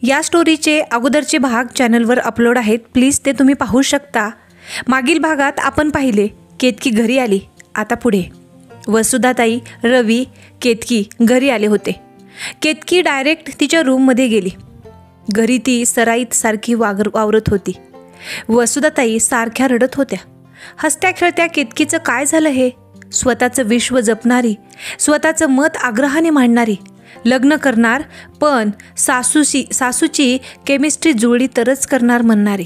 या स्टोरीचे अगोदरचे भाग चॅनलवर अपलोड आहेत, प्लीज ते तुम्ही पाहू शकता। मागील भागात आपण पाहिले केतकी घरी आली। आता पुढे वसुधाताई, रवी, केतकी घरी आले होते। केतकी डायरेक्ट तिच्या रूममध्ये गेली। घरी ती सराईत सारखी वावरत होती। वसुधाताई सारख्या रडत होत्या। हसत्या खेळत्या केतकीचं काय झालं हे? स्वतःचं विश्व जपणारी, स्वतःचं मत आग्रहाने मांडणारी, लग्न करणार पण सासूची केमिस्ट्री जुळली तरच करणार म्हणणारी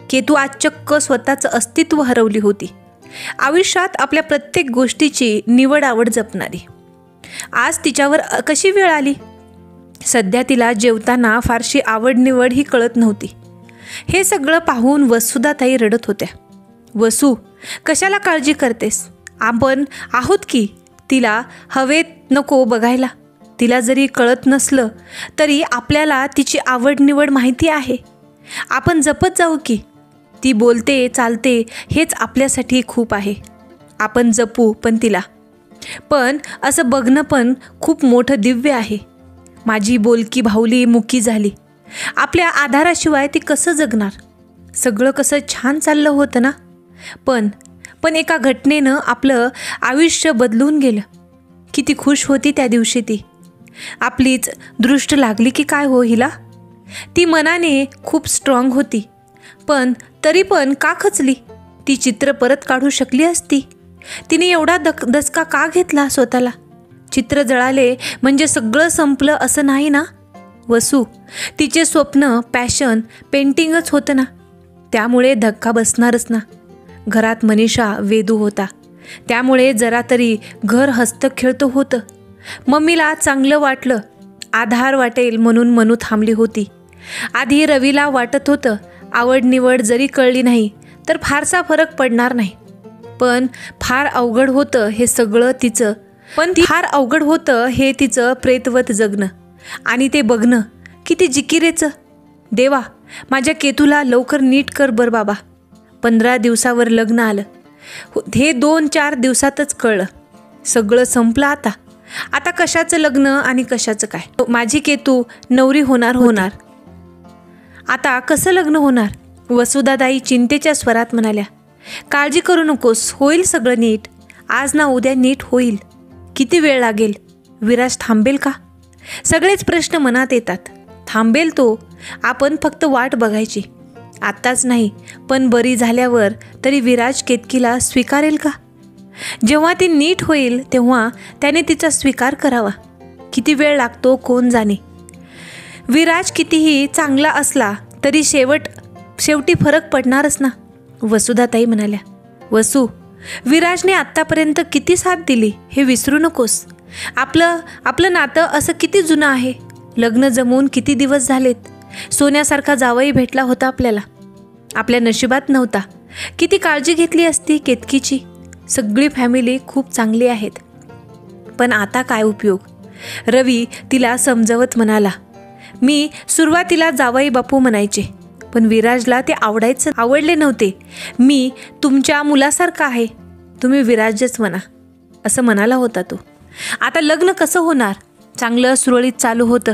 केतू आज चक्क स्वतःचं अस्तित्व हरवली होती। आयुष्यात आपल्या प्रत्येक गोष्टीची निवड आवड जपणारी आज तिच्यावर कशी वेळ आली? सध्या तिला जेवताना फारशी आवड निवड ही कळत नव्हती। हे सगळं पाहून वसुधाताई रडत होत्या। वसू, कशाला काळजी करतेस? आपण आहोत की। तिला हवेत नको बघायला। तिला जरी कळत नसलं तरी आपल्याला तिची आवड निवड माहिती आहे। आपण जपत जाऊ की। ती बोलते चालते हेच आपल्यासाठी खूप आहे। आपण जपू पण तिला। पण असं बघणं पण खूप मोठं दिव्य आहे। माझी बोलकी भावली मुकी झाली। आपल्या आधाराशिवाय ती कसं जगणार? सगळं कसं छान चाललं होतं ना, पण एका घटनेनं आपलं आयुष्य बदलून गेलं। किती खुश होती त्या दिवशी ती। आपलीच दृष्ट लागली की काय हो हिला? ती मनाने खूप स्ट्रॉंग होती, पण तरी पण का खचली? ती चित्र परत काढू शकली असती। तिने एवढा दचका का घेतला स्वतःला? चित्र जळाले म्हणजे सगळं संपलं असं नाही ना वसू? तिचे स्वप्न, पॅशन पेंटिंगच होतं ना, त्यामुळे धक्का बसणारच ना। घरात मनीषा, वेदू होता, त्यामुळे जरा तरी घर हसतं खेळतं होतं। मम्मीला चांगलं वाटलं, आधार वाटेल म्हणून मनू थांबली होती। आधी रवीला वाटत होतं आवड निवड जरी कळली नाही तर फारसा फरक पडणार नाही, पण फार अवघड होतं हे सगळं तिचं। फार अवघड होतं हे तिचं प्रेतवत जगणं आणि ते बघणं किती जिकिरेचं। देवा, माझ्या केतूला लवकर नीट कर बर बाबा। 15 दिवसावर लग्न आलं, हे 2-4 दिवसातच कळलं सगळं संपलं। आता कशाचं लग्न आणि कशाचं काय? माझी केतू नवरी होणार। आता कसं लग्न होणार? वसुधाताई चिंतेच्या स्वरात म्हणाल्या। काळजी करू नकोस, होईल सगळं नीट। आज ना उद्या नीट होईल। किती वेळ लागेल? विराज थांबेल का? सगळेच प्रश्न मनात येतात। थांबेल तो, आपण फक्त वाट बघायची। आत्ताच नाही पण बरी झाल्यावर तरी विराज केतकीला स्वीकारेल का? जेव्हा ती नीट होईल तेव्हा त्याने तिचा स्वीकार करावा। किती वेळ लागतो कोण जाणे। विराज कितीही चांगला असला तरी शेवटी फरक पडणारच ना, वसुधाताई म्हणाल्या। वसू, विराजने आत्तापर्यंत किती साथ दिली हे विसरू नकोस। आपलं नातं असं किती जुनं आहे। लग्न जमून किती दिवस झालेत। सोन्यासारखा जावई भेटला होता आपल्याला, आपल्या नशिबात नव्हता। किती काळजी घेतली असती केतकीची। सगळी फॅमिली खूप चांगली आहेत, पण आता काय उपयोग? रवी तिला समजवत म्हणाला। मी सुरुवातीला जावई बापू म्हणायचे, पण विराजला ते आवडले नव्हते। मी तुमच्या मुलासारखा आहे, तुम्ही विराजच म्हणा, असं म्हणाला होता तो। आता लग्न कसं होणार? चांगलं सुरळीत चालू होतं,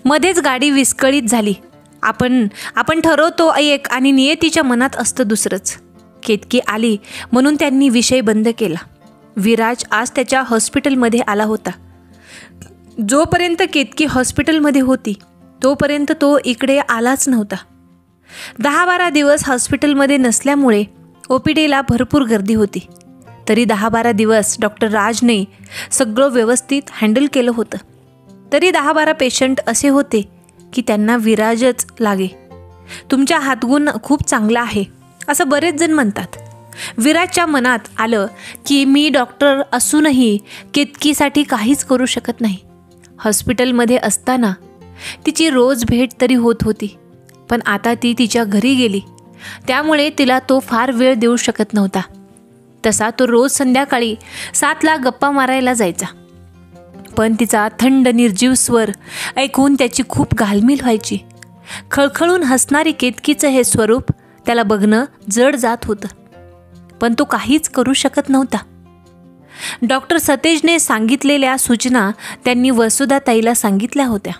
मध्येच गाडी विस्कळीत झाली। आपण ठरवतो एक आणि नियतीच्या मनात असतं दुसरंच। केतकी आली म्हणून त्यांनी विषय बंद केला। विराज आज त्याच्या हॉस्पिटलमध्ये आला होता। जोपर्यंत केतकी हॉस्पिटलमध्ये होती तोपर्यंत तो इकडे आलाच नव्हता। 10-12 दिवस हॉस्पिटलमध्ये नसल्यामुळे OPDला भरपूर गर्दी होती। तरी 10-12 दिवस डॉक्टर राजने सगळं व्यवस्थित हँडल केलं होतं। तरी 10-12 पेशंट असे होते की त्यांना विराजच लागे। तुमच्या हातगुण खूप चांगला आहे असं बरेच जण म्हणतात। विराजच्या मनात आलं की मी डॉक्टर असूनही केतकीसाठी काहीच करू शकत नाही। हॉस्पिटलमध्ये असताना तिची रोज भेट तरी होत होती, पण आता ती तिच्या घरी गेली त्यामुळे तिला तो फार वेळ देऊ शकत नव्हता। तसा तो रोज संध्याकाळी 7ला गप्पा मारायला जायचा, पण तिचा थंड निर्जीव स्वर ऐकून त्याची खूप घालमेल व्हायची। खळखळून हसणारी केतकीचं हे स्वरूप त्याला बघणं जड जात होतं, पण तो काहीच करू शकत नव्हता। डॉक्टर सतेजने सांगितलेल्या सूचना त्यांनी वसुधाताईला सांगितल्या होत्या।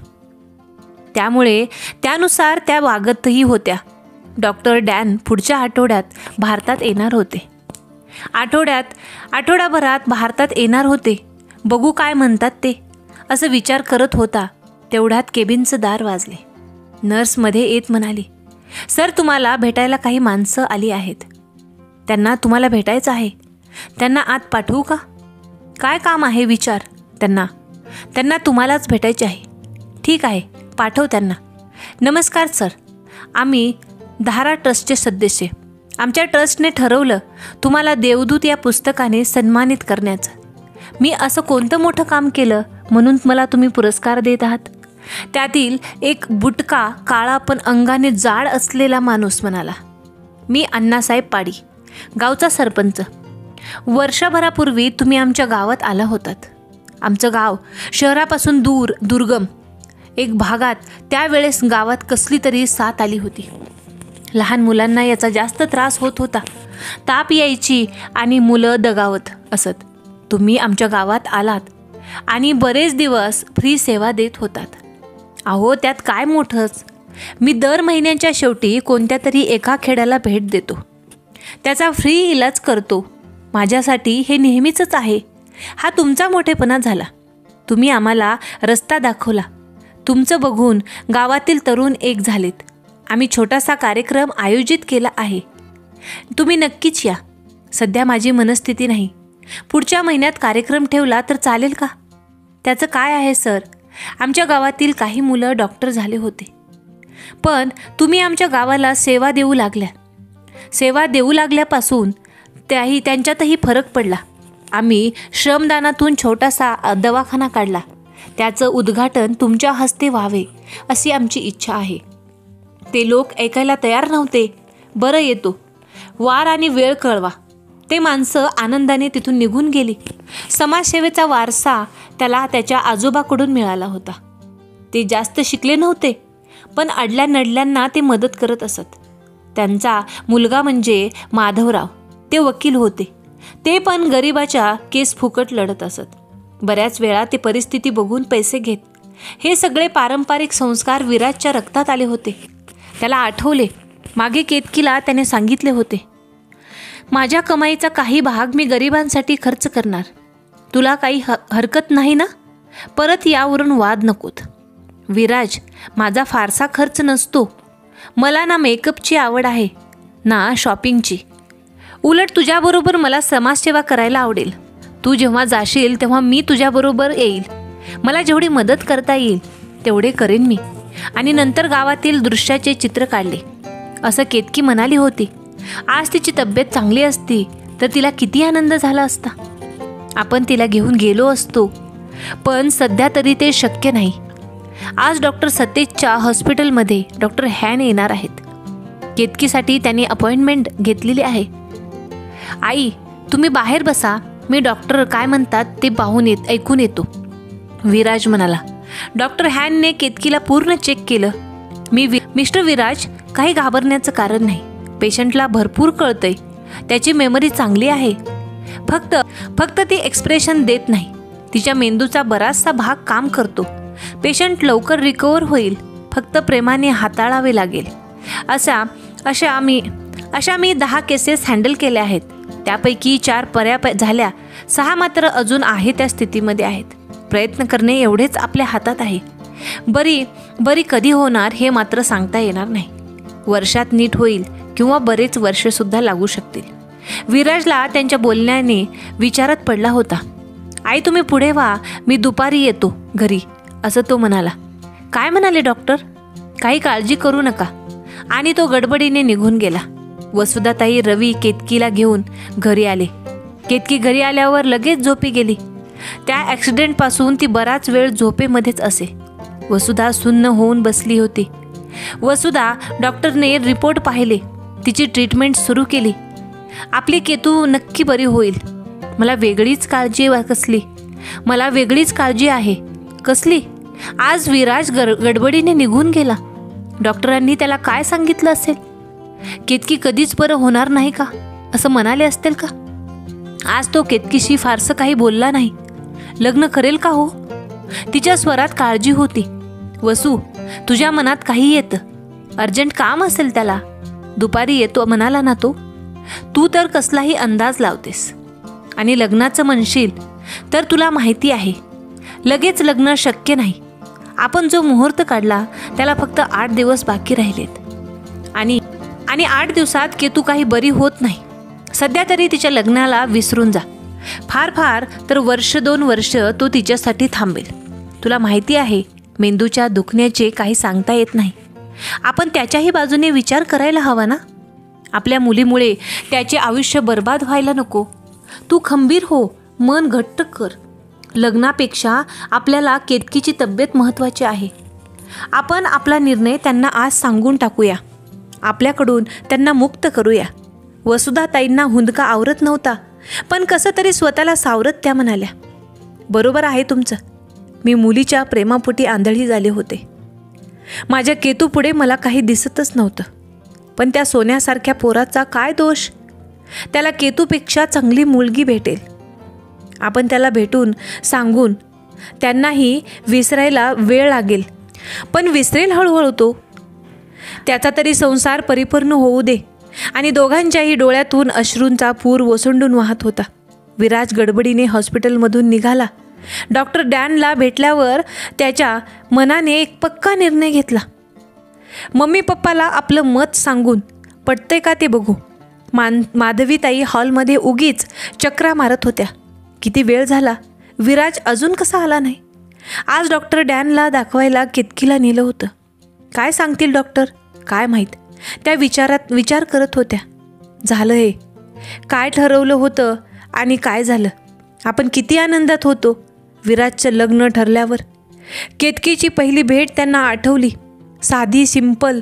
त्यामुळे त्यानुसार त्या वागतही होत्या. डॉक्टर डॅन पुढच्या आठवड्यात भारतात येणार होते. आठवडाभरात भारतात येणार होते. बघू काय म्हणतात ते, असं विचार करत होता. तेवढ्यात केबिनचं दार वाजले. नर्स मध्ये येत म्हणाली, सर तुम्हाला भेटायला काही माणसं आली आहेत. त्यांना तुम्हाला भेटायचं आहे. त्यांना आत पाठवू का? काय काम आहे विचार त्यांना तुम्हालाच भेटायचे आहे. ठीक आहे, पाठव त्यांना. नमस्कार सर, आम्ही धारा ट्रस्टचे सदस्य. आमच्या ट्रस्टने ठरवलं तुम्हाला देवदूत या पुस्तकाने सन्मानित करण्याचं. मी असं कोणतं मोठं काम केलं म्हणून मला तुम्ही पुरस्कार देत आहात? त्यातील एक बुटका काळा पण अंगाने जाड असलेला माणूस म्हणाला. मी अण्णासाहेब पाडी, गावचा सरपंच. वर्षभरापूर्वी तुम्ही आमच्या गावात आला होतात. आमचं गाव शहरापासून दुर्गम एक भागात. त्यावेळेस गावात कसली तरी साथ आली होती. लहान मुलांना याचा जास्त त्रास होत होता. ताप यायची आणि मुलं दगावत असत. तुम्ही आमच्या गावात आलात आणि बरेच दिवस फ्री सेवा देत होतात. अहो त्यात काय मोठंच. मी दर महिन्याच्या शेवटी कोणत्या तरी एका खेड्याला भेट देतो. त्याचा फ्री इलाज करतो. माझ्यासाठी हे नेहमीचंच आहे. हा तुमचा मोठेपणा झाला. तुम्ही आम्हाला रस्ता दाखवला. तुमचं बघून गावातील तरुण एक झालेत. आम्ही छोटासा कार्यक्रम आयोजित केला आहे. तुम्ही नक्कीच या. सध्या माझी मनस्थिती नाही. पुढच्या महिन्यात कार्यक्रम ठेवला तर चालेल का? त्याचं काय आहे सर, आमच्या गावातील काही मुलं डॉक्टर झाले होते. पण तुम्ही आमच्या गावाला सेवा देऊ लागल्यापासून त्यांच्यातही फरक पडला. आम्ही श्रमदानातून छोटासा दवाखाना काढला. त्याचं उद्घाटन तुमच्या हस्ते व्हावे अशी आमची इच्छा आहे. ते लोक ऐकायला तयार नव्हते. बरं येतो, वार आणि वेळ कळवा. ते माणसं आनंदाने तिथून निघून गेली. समाजसेवेचा वारसा त्याला त्याच्या आजोबाकडून मिळाला होता. ते जास्त शिकले नव्हते, पण अडल्या नडल्यांना ते मदत करत असत. त्यांचा मुलगा म्हणजे माधवराव, ते वकील होते. ते पण गरिबाच्या केस फुकट लढत असत. बऱ्याच वेळा ते परिस्थिती बघून पैसे घेत. हे सगळे पारंपरिक संस्कार विराजच्या रक्तात आले होते. त्याला आठवले, मागे केतकीला त्याने सांगितले होते, माझ्या कमाईचा काही भाग मी गरिबांसाठी खर्च करणार. तुला काही हरकत नाही ना? परत यावरून वाद नकोत. विराज, माझा फारसा खर्च नसतो. मला ना मेकअपची आवड आहे ना शॉपिंगची. उलट तुझ्याबरोबर मला समाजसेवा करायला आवडेल. तू जेव्हा जाशील तेव्हा मी तुझ्याबरोबर येईल. मला जेवढी मदत करता येईल तेवढे करेन मी. आणि नंतर गावातील दृश्याचे चित्र काढले. असं केतकी म्हणाली होती. आज तिची तब्येत चांगली असती तर तिला किती आनंद झाला असता. आपण तिला घेऊन गेलो असतो, पण सध्या तरी ते शक्य नाही. आज डॉक्टर सतेजच्या हॉस्पिटलमध्ये डॉक्टर हॅन येणार आहेत. केतकीसाठी त्यांनी अपॉइंटमेंट घेतलेली आहे. आई, तुम्ही बाहेर बसा. मी डॉक्टर काय म्हणतात ते ऐकून येतो. विराज म्हणाला. डॉक्टर हॅनने केतकीला पूर्ण चेक केलं. मिस्टर विराज, काही घाबरण्याचं कारण नाही. पेशंटला भरपूर कळतंय. त्याची मेमरी चांगली आहे. फक्त ती एक्सप्रेशन देत नाही. तिच्या मेंदूचा बराचसा भाग काम करतो. पेशंट लवकर रिकवर होईल. फक्त प्रेमाने हाताळावे लागेल. अशा मी 10 केसेस हँडल केल्या आहेत. त्यापैकी 4 पर्या झाल्या. 6 मात्र अजून आहे त्या स्थितीमध्ये आहेत. प्रयत्न करणे एवढेच आपल्या हातात आहे. बरी कधी होणार हे मात्र सांगता येणार नाही. वर्षात नीट होईल किंवा बरेच वर्षसुद्धा लागू शकतील. विराजला त्यांच्या बोलण्याने विचारात पडला होता. आई, तुम्ही पुढे व्हा, मी दुपारी येतो घरी, असं तो म्हणाला. काय म्हणाले डॉक्टर? काही काळजी करू नका. आणि तो गडबडीने निघून गेला. वसुधाताई, रवी केतकीला घेऊन घरी आले. केतकी घरी आल्यावर लगेच झोपी गेली. त्या ॲक्सिडेंटपासून ती बराच वेळ झोपेमध्येच असे. वसुधा सुन्न होऊन बसली होती. वसुधा, डॉक्टरने रिपोर्ट पाहिले. तिची ट्रीटमेंट सुरू केली. आपली केतू नक्की बरी होईल. मला वेगळीच काळजी आहे. कसली? आज विराज गडबडीने निघून गेला. डॉक्टरांनी त्याला काय सांगितलं असेल? केतकी कधीच बरं होणार नाही का असं म्हणाले असतील का? आज तो केतकीशी फारसं काही बोलला नाही. लग्न करेल का हो? तिच्या स्वरात काळजी होती. वसू, तुझ्या मनात काही येतं, अर्जंट काम असेल त्याला, दुपारी येतो म्हणाला ना तो. तू तर कसलाही अंदाज लावतेस. आणि लग्नाचं म्हणशील तर तुला माहिती आहे लगेच लग्न शक्य नाही. आपण जो मुहूर्त काढला त्याला फक्त 8 दिवस बाकी राहिलेत. आणि 8 दिवसात केतू काही बरी होत नाही. सध्या तरी तिच्या लग्नाला विसरून जा. फार फार तर 1-2 वर्ष तो तिच्यासाठी थांबेल. तुला माहिती आहे मेंदूच्या दुखण्याचे काही सांगता येत नाही. आपण त्याच्याही बाजूने विचार करायला हवा ना. आपल्या मुलीमुळे त्याचे आयुष्य बर्बाद व्हायला नको. तू खंबीर हो, मन घट्ट कर. लग्नापेक्षा आपल्याला केतकीची तब्येत महत्त्वाची आहे. आपण आपला निर्णय त्यांना आज सांगून टाकूया. आपल्याकडून त्यांना मुक्त करूया. वसुधाताईंना हुंदका आवरत नव्हता, पण कसं तरी स्वतःला सावरत त्या म्हणाल्या, बरोबर आहे तुमचं. मी मुलीच्या प्रेमापोटी आंधळी झाले होते. माझ्या केतूपुढे मला काही दिसतच नव्हतं. पण त्या सोन्यासारख्या पोराचा काय दोष? त्याला केतूपेक्षा चांगली मुलगी भेटेल. आपण त्याला भेटून सांगून त्यांनाही विसरायला वेळ लागेल, पण विसरेल हळूहळू तो. त्याचा तरी संसार परिपूर्ण होऊ दे. आणि दोघांच्याही डोळ्यातून अश्रूंचा पूर ओसंडून वाहत होता. विराज गडबडीने हॉस्पिटलमधून निघाला. डॉक्टर डॅनला भेटल्यावर त्याच्या मनाने एक पक्का निर्णय घेतला. मम्मी पप्पाला आपलं मत सांगून पटतंय का ते बघू. माधवीताई हॉलमध्ये उगीच चक्रा मारत होत्या. किती वेळ झाला, विराज अजून कसा आला नाही. आज डॉक्टर डॅनला दाखवायला केतकीला नेलं होतं. काय सांगतील डॉक्टर काय माहीत. त्या विचार करत होत्या. झालं हे, काय ठरवलं होतं आणि काय झालं. आपण किती आनंदात होतो विराजचं लग्न ठरल्यावर. केतकीची पहिली भेट त्यांना आठवली. साधी, सिंपल,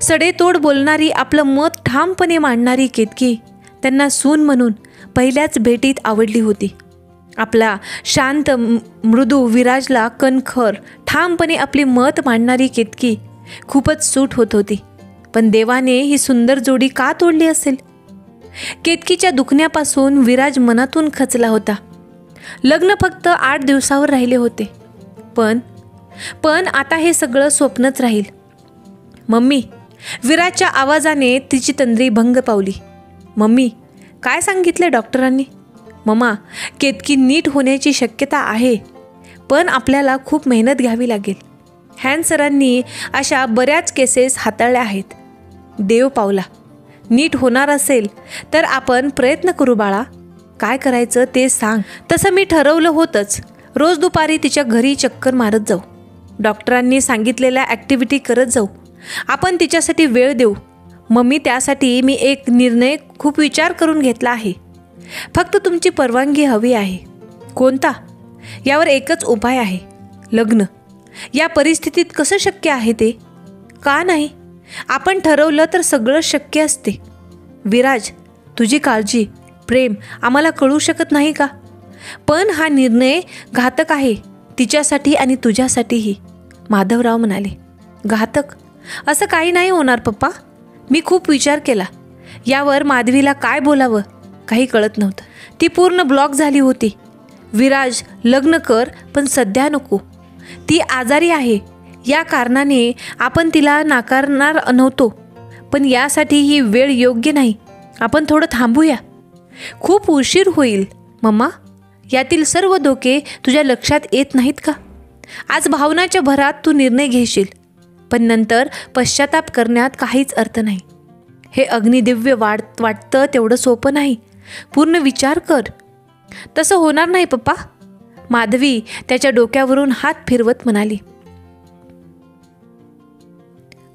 सडेतोड बोलणारी, आपलं मत ठामपणे मांडणारी केतकी त्यांना सून म्हणून पहिल्याच भेटीत आवडली होती. आपला शांत मृदू विराजला कणखर ठामपणे आपले मत मांडणारी केतकी खूपच सूट होत होती. पण देवाने ही सुंदर जोडी का तोडली असेल. केतकीच्या दुखण्यापासून विराज मनातून खचला होता. लग्न फक्त 8 दिवसावर राहिले होते. पण आता हे सगळं स्वप्नच राहील. मम्मी, विराजच्या आवाजाने तिची तंद्री भंग पावली. मम्मी, काय सांगितले डॉक्टरांनी. मम्मा, केतकी नीट होण्याची शक्यता आहे, पण आपल्याला खूप मेहनत घ्यावी लागेल. हॅन सरांनी अशा बऱ्याच केसेस हाताळल्या आहेत. देव पावला, नीट होणार असेल तर आपण प्रयत्न करू बाळा. काय करायचं ते सांग. तसं मी ठरवलं होतंच. रोज दुपारी तिच्या घरी चक्कर मारत जाऊ. डॉक्टरांनी सांगितलेल्या ॲक्टिव्हिटी करत जाऊ. आपण तिच्यासाठी वेळ देऊ. मम्मी, त्यासाठी मी एक निर्णय खूप विचार करून घेतला आहे. फक्त तुमची परवानगी हवी आहे. कोणता? यावर एकच उपाय आहे, लग्न. या परिस्थितीत कसं शक्य आहे ते? का नाही? आपण ठरवलं तर सगळं शक्य असते. विराज, तुझी काळजी, प्रेम आम्हाला कळू शकत नाही का? पण हा निर्णय घातक आहे, तिच्यासाठी आणि तुझ्यासाठीही. माधवराव म्हणाले. घातक? असं काही नाही होणार पप्पा. मी खूप विचार केला. यावर माधवीला काय बोलावं काही कळत नव्हतं. ती पूर्ण ब्लॉक झाली होती. विराज, लग्न कर, पण सध्या नको. ती आजारी आहे, या कारणाने आपण तिला नाकारणार नव्हतो. पण यासाठी ही वेळ योग्य नाही. आपण थोडं थांबूया. खूप उशीर होईल मम्मा. यातील सर्व धोके तुझ्या लक्षात येत नाहीत का? आज भावनाच्या भरात तू निर्णय घेशील, पण नंतर पश्चाताप करण्यात काहीच अर्थ नाही. हे अग्निदिव्य वाटतं तेवढं सोपं नाही. पूर्ण विचार कर. तसं होणार नाही पप्पा. माधवी त्याच्या डोक्यावरून हात फिरवत म्हणाली.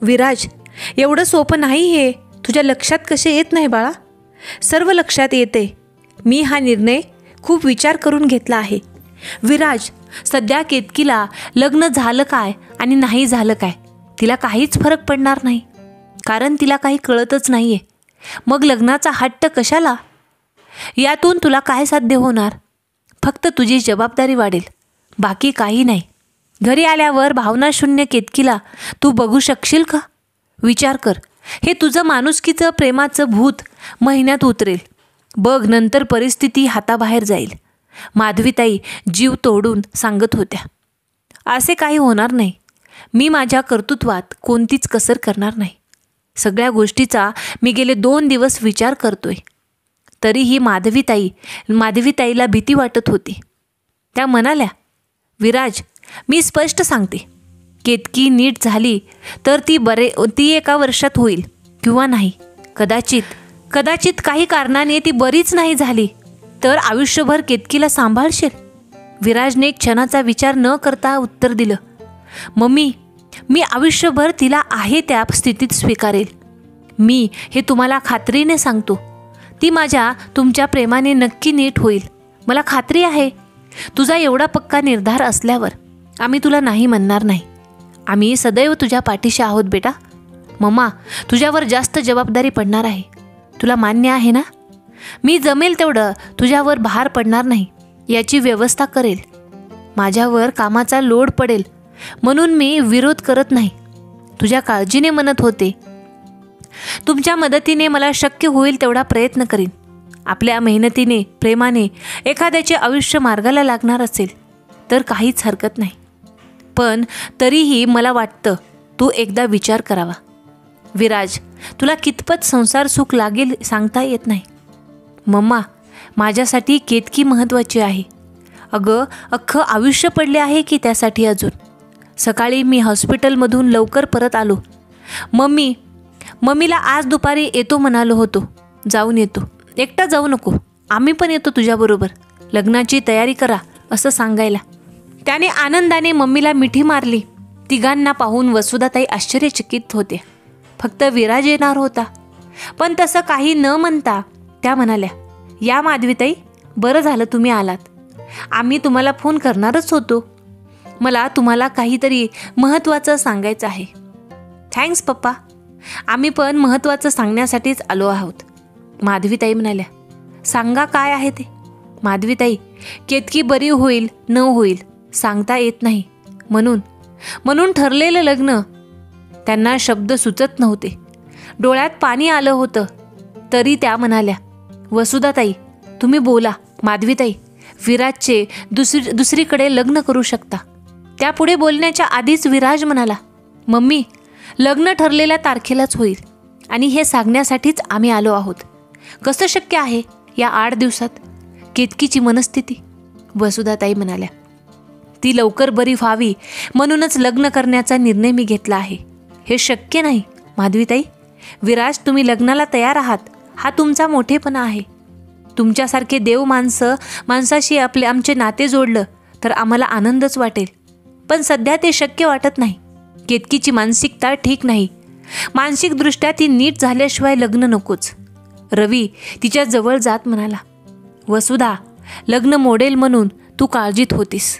विराज, एवढं सोपं नाही हे. तुझ्या लक्षात कसे येत नाही बाळा? सर्व लक्षात येते. मी हा निर्णय खूप विचार करून घेतला आहे. विराज, सध्या केतकीला लग्न झालं काय आणि नाही झालं काय तिला काहीच फरक पडणार नाही, कारण तिला काही कळतच नाहीये. मग लग्नाचा हट्ट कशाला? यातून तुला काय साध्य होणार? फक्त तुझी जबाबदारी वाढेल, बाकी काही नाही. घरी आल्यावर भावनाशून्य केतकीला तू बघू शकशील का? विचार कर. हे तुझं माणुसकीचं प्रेमाचं भूत महिन्यात उतरेल बघ. नंतर परिस्थिती हाताबाहेर जाईल. माधवीताई जीव तोडून सांगत होत्या. असे काही होणार नाही. मी माझ्या कर्तृत्वात कोणतीच कसर करणार नाही. सगळ्या गोष्टीचा मी गेले 2 दिवस विचार करतोय. तरीही माधवीताईला भीती वाटत होती. त्या म्हणाल्या, विराज, मी स्पष्ट सांगते, केतकी नीट झाली तर ती 1 वर्षात होईल किंवा नाही. कदाचित काही कारणाने ती बरीच नाही झाली तर आयुष्यभर केतकीला सांभाळशील? विराजने एक क्षणाचा विचार न करता उत्तर दिलं, मम्मी, मी आयुष्यभर तिला आहे त्या स्थितीत स्वीकारेल. मी हे तुम्हाला खात्रीने सांगतो. ती तुमच्या प्रेमाने नक्की नीट होईल. मला खात्री आहे. तुझा एवढा पक्का निर्धार असल्यावर आम्ही तुला नाही म्हणणार नाही. आम्ही सदैव तुझ्या पाठीशी आहोत बेटा. मम्मा, तुझ्यावर जास्त जबाबदारी पडणार आहे. तुला मान्य आहे ना? मी जमेल तेवढं तुझ्यावर भार पडणार नाही याची व्यवस्था करेल. माझ्यावर कामाचा लोड पडेल म्हणून मी विरोध करत नाही. तुझ्या काळजीने म्हणत होते. तुमच्या मदतीने मला शक्य होईल तेवढा प्रयत्न करीन. आपल्या मेहनतीने, प्रेमाने एखाद्याचे आयुष्य मार्गाला लागणार असेल तर काहीच हरकत नाही. पण तरीही मला वाटतं तू एकदा विचार करावा. विराज, तुला कितपत संसार सुख लागेल सांगता येत नाही. मम्मा, माझ्यासाठी केतकी महत्त्वाची आहे. अगं, अख्खं आयुष्य पडले आहे की त्यासाठी अजून. सकाळी मी हॉस्पिटलमधून लवकर परत आलो. मम्मीला आज दुपारी येतो म्हणालो होतो. जाऊन येतो. एकटा जाऊ नको, आम्ही पण येतो तुझ्याबरोबर. लग्नाची तयारी करा असं सांगायला. त्याने आनंदाने मम्मीला मिठी मारली. तिघांना पाहून वसुधाताई आश्चर्यचकित होते. फक्त विराज येणार होता. पण तसं काही न म्हणता त्या म्हणाल्या, या माधवीताई, बरं झालं तुम्ही आलात. आम्ही तुम्हाला फोन करणारच होतो. मला तुम्हाला काहीतरी महत्त्वाचं सांगायचं आहे. थँक्स पप्पा, आम्ही पण महत्त्वाचं सांगण्यासाठीच आलो आहोत. माधवीताई म्हणाल्या, सांगा काय आहे ते. माधवीताई, केतकी बरी होईल न होईल सांगता येत नाही. म्हणून ठरलेलं लग्न. त्यांना शब्द सुचत नव्हते. डोळ्यात पाणी आलं होतं. तरी त्या म्हणाल्या, वसुधाताई, तुम्ही बोला. माधवीताई, विराजचे दुसरीकडे लग्न करू शकता. त्यापुढे बोलण्याच्या आधीच विराज म्हणाला, मम्मी, लग्न ठरलेल्या तारखेलाच होईल आणि हे सांगण्यासाठीच आम्ही आलो आहोत. कसं शक्य आहे या 8 दिवसात? केतकीची मनस्थिती. वसुधाताई म्हणाल्या, ती लवकर बरी व्हावी म्हणूनच लग्न करण्याचा निर्णय मी घेतला आहे. हे शक्य नाही माधवीताई. विराज, तुम्ही लग्नाला तयार आहात हा तुमचा मोठेपणा आहे. तुमच्यासारखे देव माणसाशी आमचे नाते जोडलं तर आम्हाला आनंदच वाटेल. पण सध्या ते शक्य वाटत नाही. केतकीची मानसिकता ठीक नाही. मानसिकदृष्ट्या ती नीट झाल्याशिवाय लग्न नकोच. रवी तिच्या जवळ जात म्हणाला, वसुधा, लग्न मोडेल म्हणून तू काळजीत होतीस.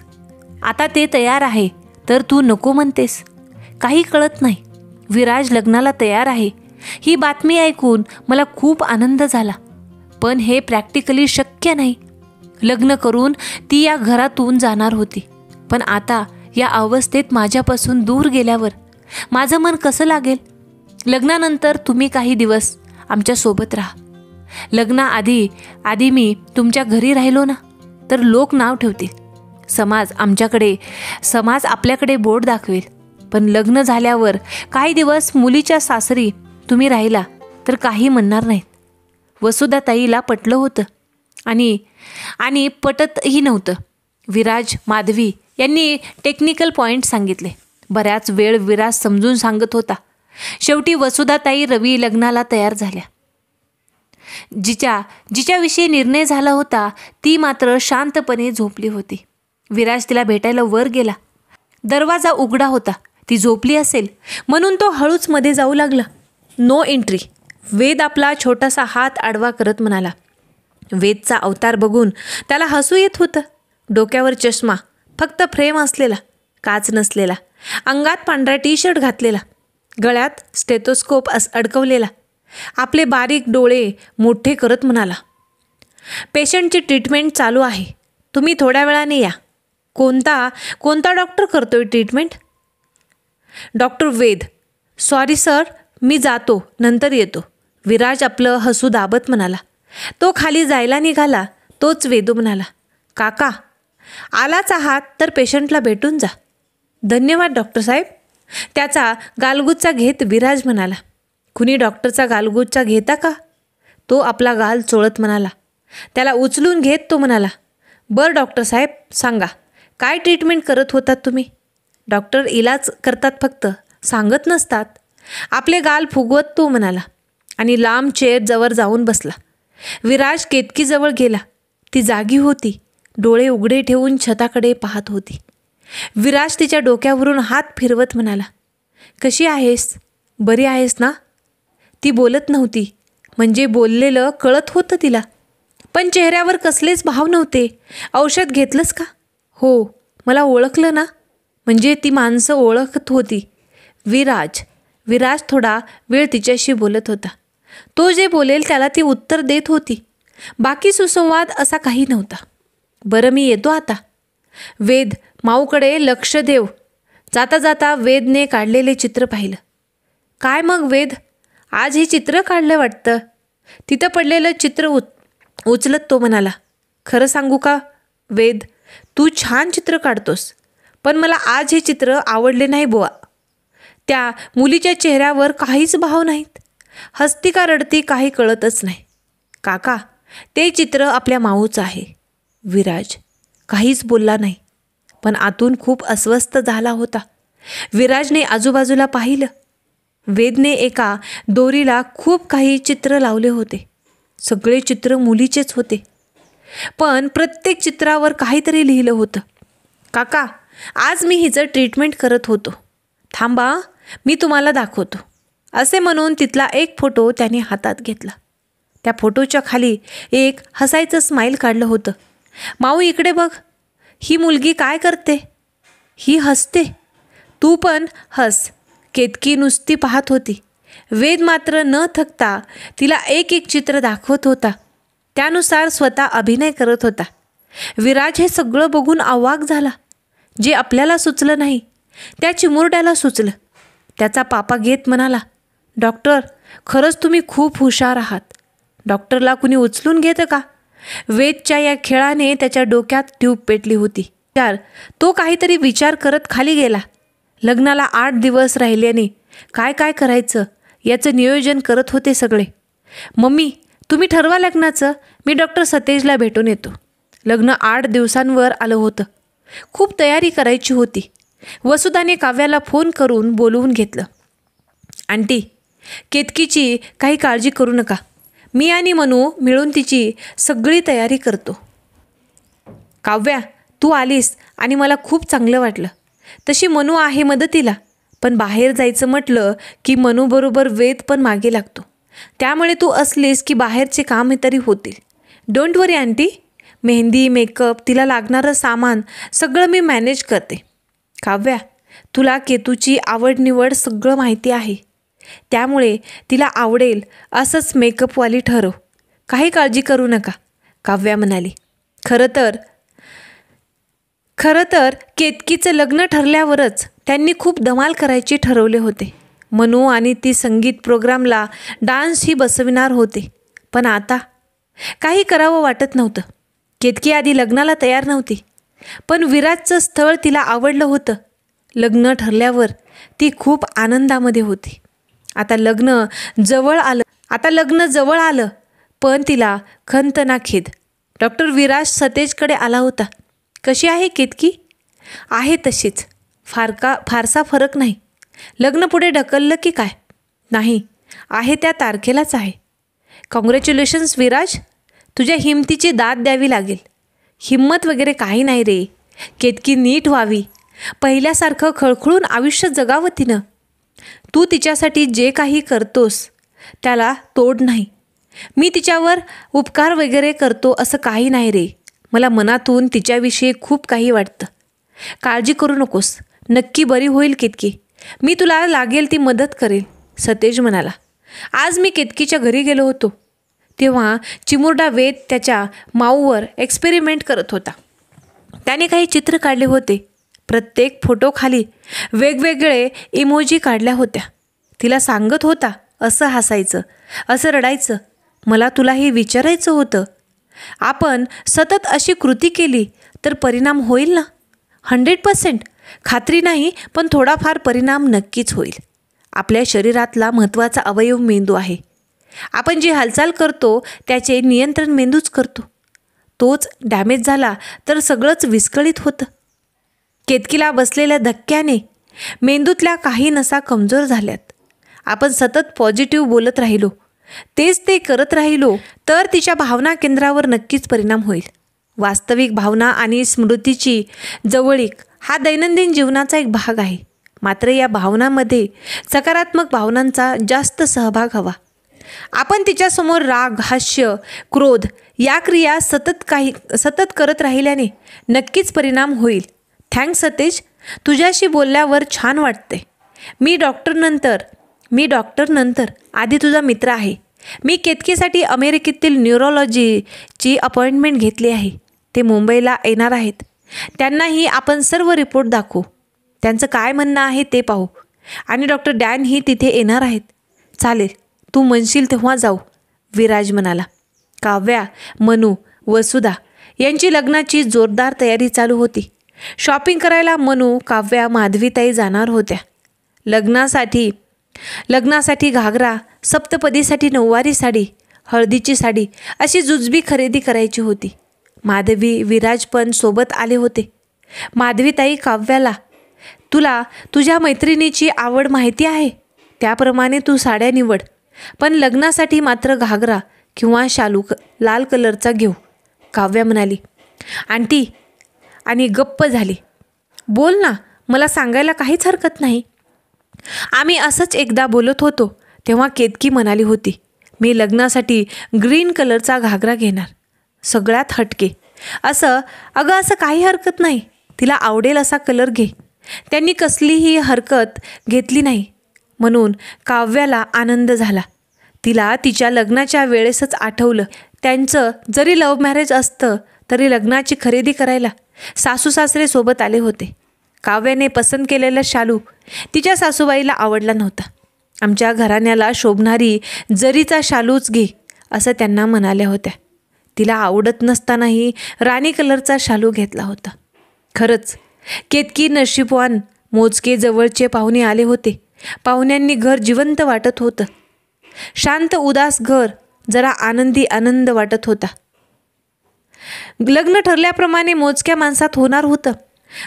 आता ते तयार आहे तर तू नको म्हणतेस. काही कळत नाही. विराज लग्नाला तयार आहे ही बातमी ऐकून मला खूप आनंद झाला. पण हे प्रॅक्टिकली शक्य नाही. लग्न करून ती या घरातून जाणार होती. पण आता या अवस्थेत माझ्यापासून दूर गेल्यावर माझं मन कसं लागेल? लग्नानंतर तुम्ही काही दिवस आमच्या सोबत राहा. लग्नाआधी मी तुमच्या घरी राहिलो ना तर लोक नाव ठेवतील. समाज आपल्याकडे बोट दाखवेल. पण लग्न झाल्यावर काही दिवस मुलीच्या सासरी तुम्ही राहिला तर काही म्हणणार नाहीत. वसुधाताईला पटलं होतं आणि पटतही नव्हतं. विराज, माधवी यांनी टेक्निकल पॉईंट सांगितले. बऱ्याच वेळ विराज समजून सांगत होता. शेवटी वसुधाताई रवी लग्नाला तयार झाल्या. जिच्याविषयी निर्णय झाला होता ती मात्र शांतपणे झोपली होती. विराज तिला भेटायला वर गेला. दरवाजा उघडा होता. ती झोपली असेल म्हणून तो हळूच मध्ये जाऊ लागला. No entry. वेद आपला छोटासा हात आडवा करत म्हणाला. वेदचा अवतार बघून त्याला हसू येत होतं. डोक्यावर चष्मा, फक्त फ्रेम असलेला, काच नसलेला, अंगात पांढरा टी-शर्ट घातलेला, गळ्यात स्टेथोस्कोप अडकवलेला, आपले बारीक डोळे मोठे करत म्हणाला, पेशंटची ट्रीटमेंट चालू आहे. तुम्ही थोड्या वेळाने या. कोणता डॉक्टर करतोय ट्रीटमेंट? डॉक्टर वेद. सॉरी सर, मी जातो, नंतर येतो. विराज आपलं हसू दाबत म्हणाला. तो खाली जायला निघाला तोच वेदू म्हणाला, काका, आलाच आहात तर पेशंटला भेटून जा. धन्यवाद डॉक्टर साहेब. त्याचा गालगुच्चा घेत विराज म्हणाला, कुणी डॉक्टरचा गालगुच्चा घेता का? तो आपला गाल चोळत म्हणाला. त्याला उचलून घेत तो म्हणाला, बरं डॉक्टर साहेब सांगा, काय ट्रीटमेंट करत होतात तुम्ही? डॉक्टर इलाज करतात फक्त, सांगत नसतात. आपले गाल फुगवत तो म्हणाला आणि लांब चेअरजवळ जाऊन बसला. विराज केतकीजवळ गेला. ती जागी होती, डोळे उघडे ठेवून छताकडे पाहत होती. विराज तिच्या डोक्यावरून हात फिरवत म्हणाला, कशी आहेस? बरी आहेस ना? ती बोलत नव्हती, म्हणजे बोललेलं कळत होतं तिला, पण चेहऱ्यावर कसलेच भाव नव्हते. औषध घेतलंस का? हो. मला ओळखलं ना? म्हणजे ती माणसं ओळखत होती. विराज थोडा वेळ तिच्याशी बोलत होता. तो जे बोलेल त्याला ती उत्तर देत होती. बाकी सुसंवाद असा काही नव्हता. बरं मी येतो आता. वेद, माऊकडे लक्ष देव. जाता जाता वेदने काढलेले चित्र पाहिलं. काय मग वेद, आज हे चित्र काढलं वाटतं? तिथं पडलेलं चित्र उचलत तो म्हणाला, खरं सांगू का वेद, तू छान चित्र काढतोस, पण मला आज हे चित्र आवडले नाही बुवा. त्या मुलीच्या चेहऱ्यावर काहीच भाव नाहीत. हसती का रडती काही कळतच नाही. काका, ते चित्र आपल्या माऊचं आहे. विराज काहीच बोलला नाही, पण आतून खूप अस्वस्थ झाला होता. विराजने आजूबाजूला पाहिलं. वेदने एका दोरीला खूप काही चित्र लावले होते. सगळे चित्र मुलीचेच होते, पण प्रत्येक चित्रावर काहीतरी लिहिलं होतं. काका, आज मी हिचं ट्रीटमेंट करत होतो. थांबा, मी तुम्हाला दाखवतो. असे म्हणून तिथला एक फोटो त्याने हातात घेतला. त्या फोटोच्या खाली एक हसायचं स्माईल काढलं होतं. माऊ इकडे बघ, ही मुलगी काय करते? ही हसते. तू पण हस. केतकी नुसती पाहत होती. वेद मात्र न थकता तिला एक एक चित्र दाखवत होता. त्यानुसार स्वतः अभिनय करत होता. विराज हे सगळं बघून अवाक झाला. जे आपल्याला सुचलं नाही त्या चिमुरड्याला सुचलं. त्याचा पापा घेत म्हणाला, डॉक्टर, खरंच तुम्ही खूप हुशार आहात. डॉक्टरला कुणी उचलून घेतं का? वेदच्या या खेळाने त्याच्या डोक्यात ट्यूब पेटली होती. तो काहीतरी विचार करत खाली गेला. लग्नाला 8 दिवस राहिल्याने काय काय करायचं याचं नियोजन करत होते सगळे. मम्मी, तुम्ही ठरवा लग्नाचं, मी डॉक्टर सतेजला भेटून येतो. लग्न 8 दिवसांवर आलं होतं. खूप तयारी करायची होती. वसुधाने काव्याला फोन करून बोलवून घेतलं. आंटी, केतकीची काही काळजी करू नका. मी आणि मनू मिळून तिची सगळी तयारी करतो. काव्या, तू आलीस आणि मला खूप चांगलं वाटलं. तशी मनू आहे मदतीला, पण बाहेर जायचं म्हटलं की मनूबरोबर वेद पण मागे लागतो. त्यामुळे तू असलीस की बाहेरचे काम तरी होतील. Don't worry aunty, mehndi, makeup, तिला लागणारं सामान सगळं मी मॅनेज करते. काव्या, तुला केतूची आवड निवड सगळं माहिती आहे, त्यामुळे तिला आवडेल असंच मेकअपवाली ठरव. काही काळजी करू नका, काव्या म्हणाली. खरं तर केतकीचं लग्न ठरल्यावरच त्यांनी खूप धमाल करायची ठरवले होते. मनू आणि ती संगीत प्रोग्रामला डान्सही बसविणार होते. पण आता काही करावं वाटत नव्हतं. केतकी आधी लग्नाला तयार नव्हती, पण विराजचं स्थळ तिला आवडलं होतं. लग्न ठरल्यावर ती खूप आनंदामध्ये होती. आता लग्न जवळ आलं, पण तिला खंत ना खेद. डॉक्टर विराज सतेजकडे आला होता. कशी आहे केतकी? आहे तशीच, फारसा फरक नाही. लग्न पुढे ढकललं की काय? नाही, आहे त्या तारखेलाच आहे. कॉंग्रॅच्युलेशन्स विराज, तुझ्या हिमतीची दाद द्यावी लागेल. हिम्मत वगैरे काही नाही रे. केतकी नीट व्हावी, पहिल्यासारखं खळखळून आयुष्य जगावं तिनं. तू तिच्यासाठी जे काही करतोस त्याला तोड नाही. मी तिच्यावर उपकार वगैरे करतो असं काही नाही रे. मला मनातून तिच्याविषयी खूप काही वाटतं. काळजी करू नकोस, नक्की बरी होईल केतकी. मी तुला लागेल ती मदत करेल, सतेज म्हणाला. आज मी केतकीच्या घरी गेलो होतो, तेव्हा चिमुरडा वेद त्याच्या माऊवर एक्सपेरिमेंट करत होता. त्याने काही चित्र काढले होते. प्रत्येक फोटोखाली वेगवेगळे इमोजी काढल्या होत्या. तिला सांगत होता, असं हसायचं, असं रडायचं. मला तुला हे विचारायचं होतं, आपण सतत अशी कृती केली तर परिणाम होईल ना? 100%. खात्री नाही, पण थोडाफार परिणाम नक्कीच होईल. आपल्या शरीरातला महत्त्वाचा अवयव मेंदू आहे. आपण जी हालचाल करतो त्याचे नियंत्रण मेंदूच करतो. तोच डॅमेज झाला तर सगळंच विस्कळीत होतं. केतकीला बसलेल्या धक्क्याने मेंदूतल्या काही नसा कमजोर झाल्यात. आपण सतत पॉझिटिव्ह बोलत राहिलो, तेच ते करत राहिलो तर तिच्या भावना केंद्रावर नक्कीच परिणाम होईल. वास्तविक भावना आणि स्मृतीची जवळीक हा दैनंदिन जीवनाचा एक भाग आहे. मात्र या भावनांमध्ये सकारात्मक भावनांचा जास्त सहभाग हवा. आपण तिच्यासमोर राग, हास्य, क्रोध या क्रिया सतत करत राहिल्याने नक्कीच परिणाम होईल. थँक्स सतेज, तुझ्याशी बोलल्यावर छान वाटते. मी डॉक्टर नंतर आधी तुझा मित्र आहे. मी केतकीसाठी अमेरिकेतील न्यूरोलॉजीची अपॉइंटमेंट घेतली आहे. ते मुंबईला येणार आहेत. त्यांनाही आपण सर्व रिपोर्ट दाखवू. त्यांचं काय म्हणणं आहे ते पाहू. आणि डॉक्टर डॅनही तिथे येणार आहेत. चालेल, तू म्हणशील तेव्हा जाऊ, विराज म्हणाला. काव्या, मनू, वसुधा यांची लग्नाची जोरदार तयारी चालू होती. शॉपिंग करायला मनू, काव्या, माधवीताई जाणार होत्या. लग्नासाठी घागरा, सप्तपदीसाठी नऊवारी साडी, हळदीची साडी अशी जुजबी खरेदी करायची होती. माधवी, विराज पण सोबत आले होते. माधवीताई काव्याला, तुला तुझ्या मैत्रिणीची आवड माहिती आहे, त्याप्रमाणे तू साड्या निवड, पण लग्नासाठी मात्र घागरा किंवा शालू लाल कलरचा घेऊ, काव्या म्हणाली. आंटी आणि गप्प झाली. बोल ना, मला सांगायला काहीच हरकत नाही. आम्ही असंच एकदा बोलत होतो तेव्हा केतकी म्हणाली होती, मी लग्नासाठी ग्रीन कलरचा घागरा घेणार, सगळ्यात हटके. असं काही हरकत नाही, तिला आवडेल असा कलर घे. त्यांनी कसलीही हरकत घेतली नाही म्हणून काव्याला आनंद झाला. तिला तिच्या लग्नाच्या वेळेसच आठवलं, त्यांचं जरी लव्ह मॅरेज असतं तरी लग्नाची खरेदी करायला सासू सासरे सोबत आले होते. काव्याने पसंत केलेला शालू तिच्या सासूबाईला आवडला नव्हता. आमच्या घराण्याला शोभणारी जरीचा शालूच घे असं त्यांना म्हणाल्या होत्या. तिला आवडत नसतानाही राणी कलरचा शालू घेतला होता. खरंच केतकी नशीबवान. मोजके जवळचे पाहुणे आले होते. पाहुण्यांनी घर जिवंत वाटत होतं. शांत उदास घर जरा आनंद वाटत होता. लग्न ठरल्याप्रमाणे मोजक्या माणसात होणार होतं.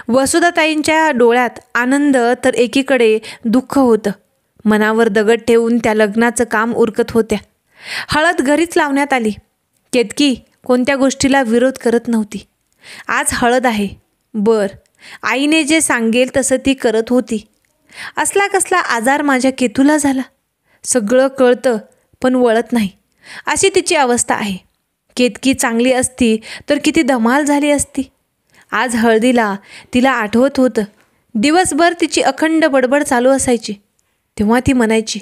वसुधाताईंच्या डोळ्यात आनंद तर एकीकडे दुःख होतं. मनावर दगड ठेवून त्या लग्नाचं काम उरकत होत्या. हळद घरीच लावण्यात आली. केतकी कोणत्या गोष्टीला विरोध करत नव्हती. आज हळद आहे, आईने जे सांगेल तसं ती करत होती. असला कसला आजार माझ्या केतूला झाला, सगळं कळतं पण वळत नाही, अशी तिची अवस्था आहे. केतकी चांगली असती तर किती धमाल झाली असती. आज हळदीला तिला आठवत होतं. दिवसभर तिची अखंड बडबड चालू असायची. तेव्हा ती म्हणायची,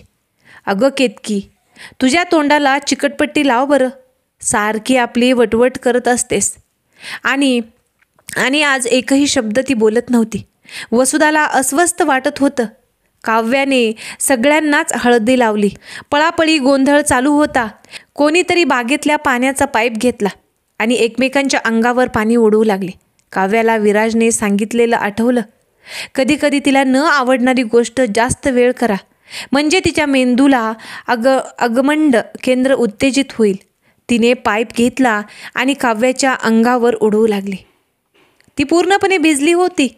अगं केतकी, तुझ्या तोंडाला चिकटपट्टी लाव बरं, सारखी आपली वटवट करत असतेस. आणि आज एकही शब्द ती बोलत नव्हती. वसुधाला अस्वस्थ वाटत होतं. काव्याने सगळ्यांनाच हळदी लावली. पळापळी गोंधळ चालू होता. कोणीतरी बागेतल्या पाण्याचा पाईप घेतला आणि एकमेकांच्या अंगावर पाणी उडवू लागले. काव्याला विराजने सांगितलेलं आठवलं. कधीकधी तिला न आवडणारी गोष्ट जास्त वेळ करा म्हणजे तिच्या मेंदूला अगमंड केंद्र उत्तेजित होईल. तिने पाईप घेतला आणि काव्याच्या अंगावर उडवू लागली. ती पूर्णपणे भिजली होती,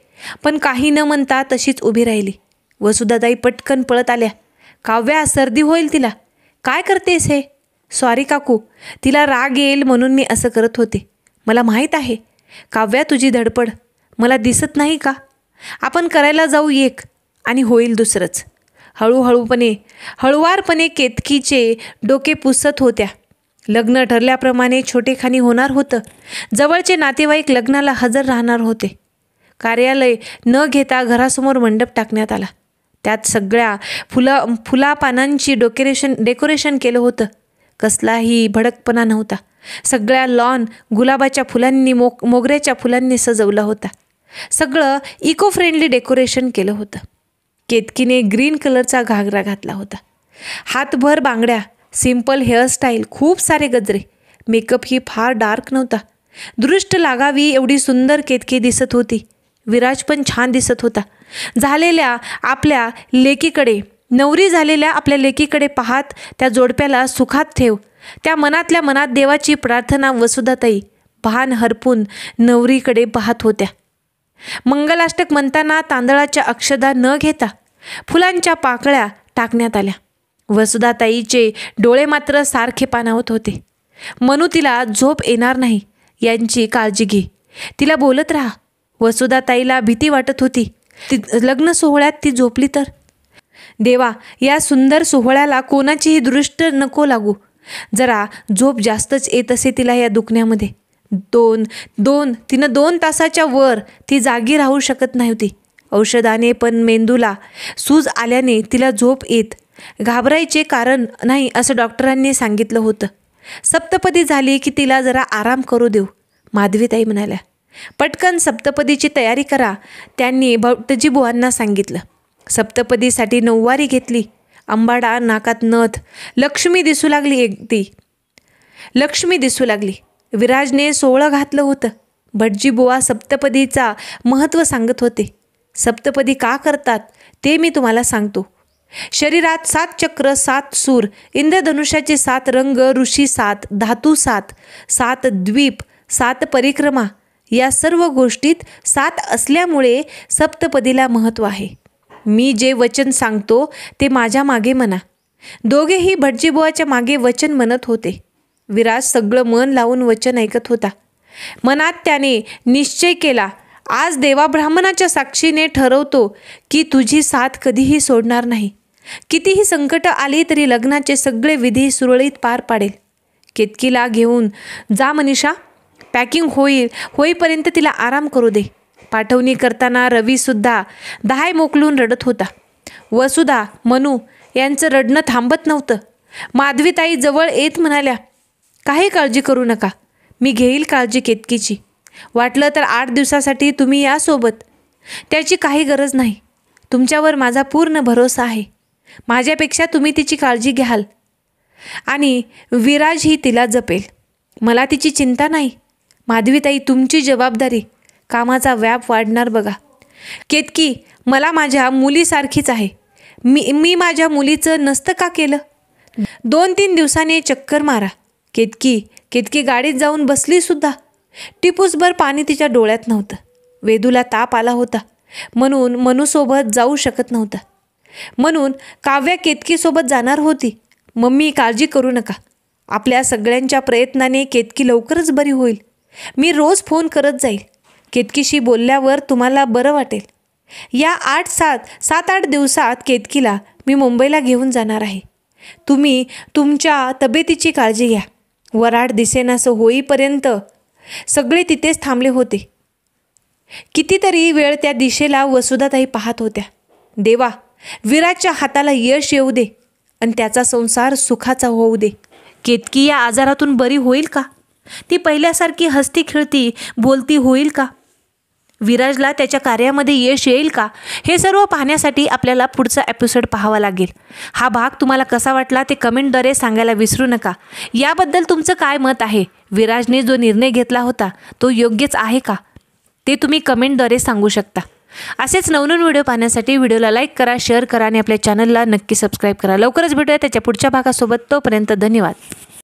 पण काही न म्हणता तशीच उभी राहिली. वसुधाताई पटकन पळत आल्या. काव्या, सर्दी होईल तिला. काय करतेस हे? सॉरी काकू, तिला राग येईल म्हणून मी असं करत होते. मला माहीत आहे. काव्या, तुझी धडपड मला दिसत नाही का? आपण करायला जाऊ एक आणि होईल दुसरंच. हळुवारपणे केतकीचे डोके पुसत होत्या. लग्न ठरल्याप्रमाणे छोटेखानी होणार होतं. जवळचे नातेवाईक लग्नाला हजर राहणार होते. कार्यालय न घेता घरासमोर मंडप टाकण्यात आला. त्यात सगळ्या फुलापानांची डेकोरेशन केलं होतं. कसलाही भडकपणा नव्हता. सगळ्या लॉन गुलाबाच्या फुलांनी मोगऱ्याच्या फुलांनी सजवला होता. सगळं इको फ्रेंडली डेकोरेशन केलं होतं. केतकीने ग्रीन कलरचा घागरा घातला होता. हातभर बांगड्या, सिंपल हेअरस्टाईल, खूप सारे गजरे. मेकअप ही फार डार्क नव्हता. दृष्ट लागावी एवढी सुंदर केतकी दिसत होती. विराज पण छान दिसत होता. झालेल्या आपल्या लेकीकडे, नवरी झालेल्या आपल्या लेकीकडे पाहत त्या जोडप्याला सुखात ठेव. त्या मनातल्या मनात देवाची प्रार्थना वसुधाताई भान हरपून नवरीकडे पाहत होत्या. मंगलाष्टक म्हणताना तांदळाच्या अक्षदा न घेता फुलांच्या पाकळ्या टाकण्यात आल्या. वसुधाताईचे डोळे मात्र सारखे पाणावत होते. मनू तिला झोप येणार नाही यांची काळजी घे, तिला बोलत राहा. वसुधाताईला भीती वाटत होती, लग्न सोहळ्यात ती झोपली तर. देवा, या सुंदर सोहळ्याला कोणाचीही दृष्ट नको लागू. जरा झोप जास्तच येत असे तिला या दुखण्यामध्ये. तिनं 2 तासाच्या वर ती जागी राहू शकत नव्हती. औषधाने पण मेंदूला सूज आल्याने तिला झोप येत. घाबरायचे कारण नाही असं डॉक्टरांनी सांगितलं होतं. सप्तपदी झाली की तिला जरा आराम करू देऊ, माधवीताई म्हणाल्या. पटकन सप्तपदीची तयारी करा, त्यांनी भटजी बुवांना सांगितलं. सप्तपदीसाठी नऊवारी घेतली. अंबाडा, नाकात नथ, लक्ष्मी दिसू लागली. विराजने सोहळं घातलं होतं. भटजी बुवा सप्तपदीचा महत्त्व सांगत होते. सप्तपदी का करतात ते मी तुम्हाला सांगतो. शरीरात 7 चक्र, 7 सूर, इंद्रधनुष्याचे 7 रंग, ऋषी 7, धातू 7, 7 द्वीप, 7 परिक्रमा, या सर्व गोष्टीत 7 असल्यामुळे सप्तपदीला महत्त्व आहे. मी जे वचन सांगतो ते माझ्या मागे म्हणा. दोघेही भटजीबुवाच्या मागे वचन म्हणत होते. विराज सगळं मन लावून वचन ऐकत होता. मनात त्याने निश्चय केला, आज देवा ब्राह्मणाच्या साक्षीने ठरवतो की तुझी साथ कधीही सोडणार नाही. कितीही संकट आली तरी लग्नाचे सगळे विधी सुरळीत पार पाडेल. केतकीला घेऊन जा मनीषा, पॅकिंग होईपर्यंत तिला आराम करू दे. पाठवणी करताना रवीसुद्धा दहाय मोकलून रडत होता. वसुधा, मनू यांचं रडणं थांबत नव्हतं. माधवीताई जवळ येत म्हणाल्या, काही काळजी करू नका, मी घेईल काळजी केतकीची. वाटलं तर 8 दिवसासाठी तुम्ही या सोबत. त्याची काही गरज नाही. तुमच्यावर माझा पूर्ण भरोसा आहे. माझ्यापेक्षा तुम्ही तिची काळजी घ्याल आणि विराजही तिला जपेल. मला तिची चिंता नाही. माधवीताई, तुमची जबाबदारी, कामाचा व्याप वाढणार बघा. केतकी मला माझ्या मुलीसारखीच आहे. मी माझ्या मुलीचं नसतं का केलं? 2-3 दिवसांनी चक्कर मारा. केतकी गाडीत जाऊन बसली सुद्धा. टिपूसभर पाणी तिच्या डोळ्यात नव्हतं. वेदूला ताप आला होता म्हणून मनूसोबत जाऊ शकत नव्हता. म्हणून काव्या केतकीसोबत जाणार होती. मम्मी, काळजी करू नका. आपल्या सगळ्यांच्या प्रयत्नाने केतकी लवकरच बरी होईल. मी रोज फोन करत जाईल. केतकीशी बोलल्यावर तुम्हाला बरं वाटेल. या 7-8 दिवसात केतकीला मी मुंबईला घेऊन जाणार आहे. तुम्ही तुमच्या तब्येतीची काळजी घ्या. वराड दिसेनासं होईपर्यंत सगळे तिथेच थांबले होते. कितीतरी वेळ त्या दिशेला वसुधाताई पाहत होत्या. देवा, विराजच्या हाताला यश येऊ दे आणि त्याचा संसार सुखाचा होऊ दे. केतकी या आजारातून बरी होईल का? ती पहिल्यासारखी हसती खेळती बोलती होईल का? विराजला त्याच्या कार्यामध्ये यश येईल का? हे सर्व पाहण्यासाठी आपल्याला पुढचा एपिसोड पाहावा लागेल. हा भाग तुम्हाला कसा वाटला ते कमेंटद्वारे सांगायला विसरू नका. याबद्दल तुमचं काय मत आहे? विराजने जो निर्णय घेतला होता तो योग्यच आहे का? ते तुम्ही कमेंटद्वारे सांगू शकता. असेच नवनवीन व्हिडिओ पाहण्यासाठी व्हिडिओला लाईक करा, शेअर करा आणि आपल्या चॅनलला नक्की सबस्क्राईब करा. लवकरच भेटूया त्याच्या पुढच्या भागासोबत. तोपर्यंत धन्यवाद.